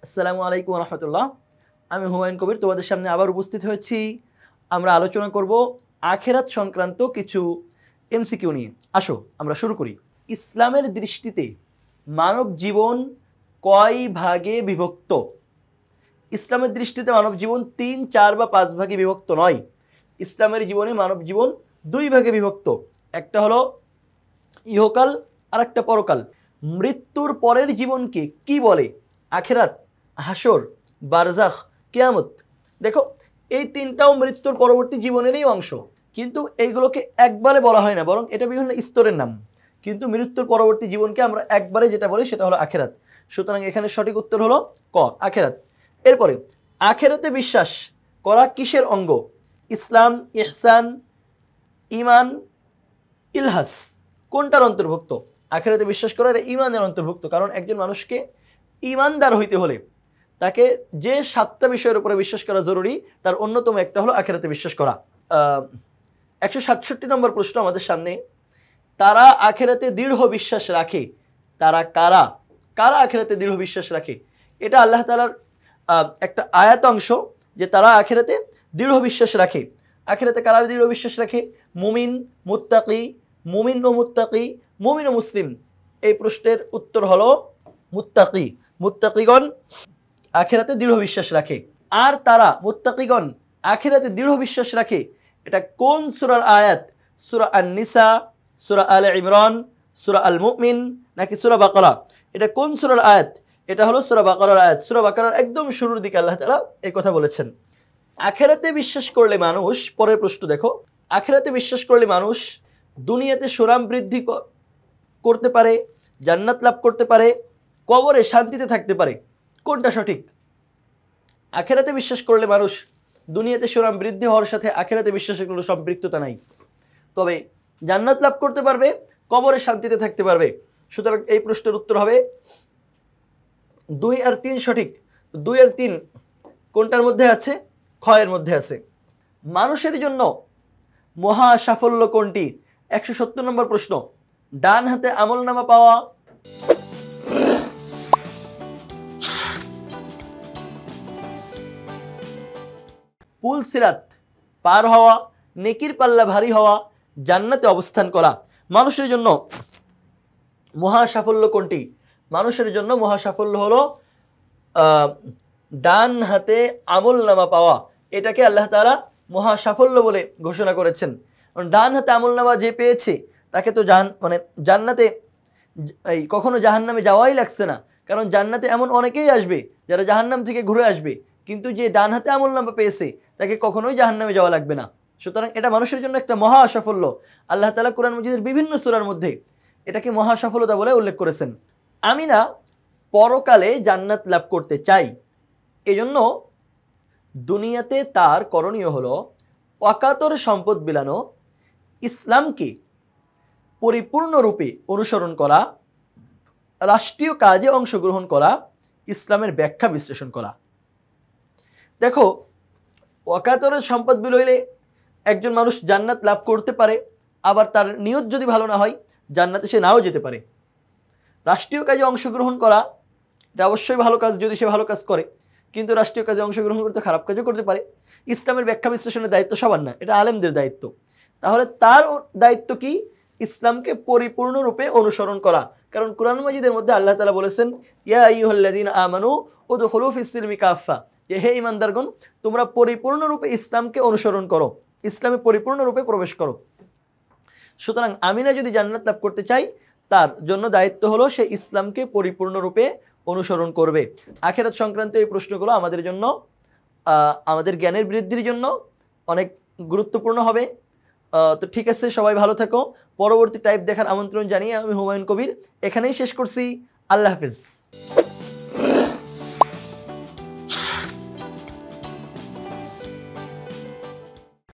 আসসালামু আলাইকুম রহমতুল্লাহ। আমি হুমায়ুন কবির তোমাদের সামনে আবার উপস্থিত হয়েছি। আমরা আলোচনা করব আখেরাত সংক্রান্ত কিছু এমসিকিউ নিয়ে। আসো আমরা শুরু করি। ইসলামের দৃষ্টিতে মানব জীবন কয় ভাগে বিভক্ত? ইসলামের দৃষ্টিতে মানব জীবন 3, 4 বা 5 ভাগে বিভক্ত নয়। ইসলামের জীবনে মানব জীবন 2 ভাগে বিভক্ত। একটা হলো ইহকাল আর একটা পরকাল। মৃত্যুর পরের জীবনকে কি বলে? আখেরাত, হাসর, বারজাখ, কিয়ামত। দেখো, এই তিনটাও মৃত্যুর পরবর্তী জীবনেরই অংশ, কিন্তু এইগুলোকে একবারে বলা হয় না, বরং এটা বিভিন্ন স্তরের নাম। কিন্তু মৃত্যুর পরবর্তী জীবনকে আমরা একবারে যেটা বলি সেটা হলো আখেরাত। সুতরাং এখানে সঠিক উত্তর হলো ক, আখেরাত। এরপরে আখেরাতে বিশ্বাস করা কিসের অঙ্গ? ইসলাম, ইহসান, ইমান, ইলহাস কোনটার অন্তর্ভুক্ত? আখেরাতে বিশ্বাস করা এটা ইমানের অন্তর্ভুক্ত, কারণ একজন মানুষকে ইমানদার হইতে হলে তাকে যে 7টা বিষয়ের উপরে বিশ্বাস করা জরুরি, তার অন্যতম একটা হলো আখেরাতে বিশ্বাস করা। 167 নম্বর প্রশ্ন আমাদের সামনে। তারা আখেরাতে দৃঢ় বিশ্বাস রাখে, তারা কারা? কারা আখেরাতে দৃঢ় বিশ্বাস রাখে? এটা আল্লাহ তাআলার একটা আয়াত অংশ যে তারা আখেরাতে দৃঢ় বিশ্বাস রাখে। আখেরাতে কারা দৃঢ় বিশ্বাস রাখে? মুমিন, মুত্তাকি, মুমিন ও মুত্তাকি, মুমিন ও মুসলিম। এই প্রশ্নের উত্তর হলো মুত্তাকি। মুত্তাকিগণ আখেরাতে দৃঢ় বিশ্বাস রাখে। আর তারা মুত্তাকিগণ আখেরাতে দৃঢ় বিশ্বাস রাখে, এটা কোন সূরার আয়াত? সূরা আন-নিসা, সূরা আলে ইমরান, সূরা আল মুমিন নাকি সূরা বাকারা? এটা কোন সূরার আয়াত? এটা হলো সূরা বাকারার আয়াত। সূরা বাকারার একদম শুরুর দিকে আল্লাহ তাআলা এই কথা বলেছেন। আখেরাতে বিশ্বাস করলে মানুষ, পরের প্রশ্ন দেখো, আখেরাতে বিশ্বাস করলে মানুষ দুনিয়াতে সুনাম বৃদ্ধি করতে পারে, জান্নাত লাভ করতে পারে, কবরে শান্তিতে থাকতে পারে। কোনটা সঠিক? আখেরাতে বিশ্বাস করলে মানুষ দুনিয়াতে সুনাম বৃদ্ধি হওয়ার সাথে আখেরাতে বিশ্বাসের কোনো সম্পৃক্ততা নাই, তবে জান্নাত লাভ করতে পারবে, কবরে শান্তিতে থাকতে পারবে। সুতরাং এই প্রশ্নের উত্তর হবে 2 আর 3 সঠিক। 2 আর 3 কোনটার মধ্যে আছে? খ এর মধ্যে আছে। মানুষের জন্য মহা সাফল্য কোনটি? 170 নম্বর প্রশ্ন। ডান হাতে আমলনামা পাওয়া, পুল সিরাত পার হওয়া, নেকির পাল্লা ভারী হওয়া, জান্নাতে অবস্থান করা। মানুষের জন্য মহা সাফল্য কোনটি? মানুষের জন্য মহা সাফল্য হলো ডান হাতে আমলনামা পাওয়া। এটাকে আল্লাহ তাআলা মহা সাফল্য বলে ঘোষণা করেছেন। ডান হাতে আমলনামা যে পেয়েছে তাকে তো জান্নাতে কখনো জাহান্নামে যাওয়াই লাগছে না, কারণ জান্নাতে এমন অনেকেই আসবে যারা জাহান্নাম থেকে ঘুরে আসবে, কিন্তু যে ডান হাতে আমলনামা পেয়েছে তাকে কখনোই জাহান্নামে যাওয়া লাগবে না। সুতরাং এটা মানুষের জন্য একটা মহা সাফল্য। আল্লাহ তাআলা কোরআন মাজিদের বিভিন্ন সূরার মধ্যে এটাকে মহা সফলতা বলে উল্লেখ করেছেন। আমি না পরকালে জান্নাত লাভ করতে চাই, এজন্য দুনিয়াতে তার করণীয় হলো অকাতর সম্পদ বিলানো, ইসলামকে পরিপূর্ণরূপে অনুসরণ করা, রাষ্ট্রীয় কাজে অংশগ্রহণ করা, ইসলামের ব্যাখ্যা বিশ্লেষণ করা। দেখো, অকাতরের সম্পদ বিলইলে একজন মানুষ জান্নাত লাভ করতে পারে, আবার তার নিয়ত যদি ভালো না হয় জান্নাতে সে নাও যেতে পারে। রাষ্ট্রীয় কাজে অংশগ্রহণ করা এটা অবশ্যই ভালো কাজ যদি সে ভালো কাজ করে, কিন্তু রাষ্ট্রীয় কাজে অংশগ্রহণ করতে খারাপ কাজও করতে পারে। ইসলামের ব্যাখ্যা বিশ্লেষণের দায়িত্ব সবার না, এটা আলেমদের দায়িত্ব। তাহলে তার দায়িত্ব কি? ইসলামকে পরিপূর্ণরূপে অনুসরণ করা। কারণ কোরআন মাজিদের মধ্যে আল্লাহ তাআলা বলেছেন, ইয়া আইয়ুহাল্লাযীনা আমানু উদখুলু ফিস-সিলমি কাফা, যে হে ঈমানদারগণ, তোমরা পরিপূর্ণরূপে ইসলামকে অনুসরণ করো, ইসলামে পরিপূর্ণরূপে প্রবেশ করো। সুতরাং আমি না যদি জান্নাত লাভ করতে চাই, তার জন্য দায়িত্ব হলো সে ইসলামকে পরিপূর্ণরূপে অনুসরণ করবে। আখিরাত সংক্রান্ত এই প্রশ্নগুলো আমাদের জন্য, আমাদের জ্ঞানের বৃদ্ধির জন্য অনেক গুরুত্বপূর্ণ হবে। তো ঠিক আছে, সবাই ভালো থাকো। পরবর্তী টাইপ দেখার আমন্ত্রণ জানিয়ে আমি হুমায়ুন কবির এখানেই শেষ করছি। আল্লাহ হাফিজ।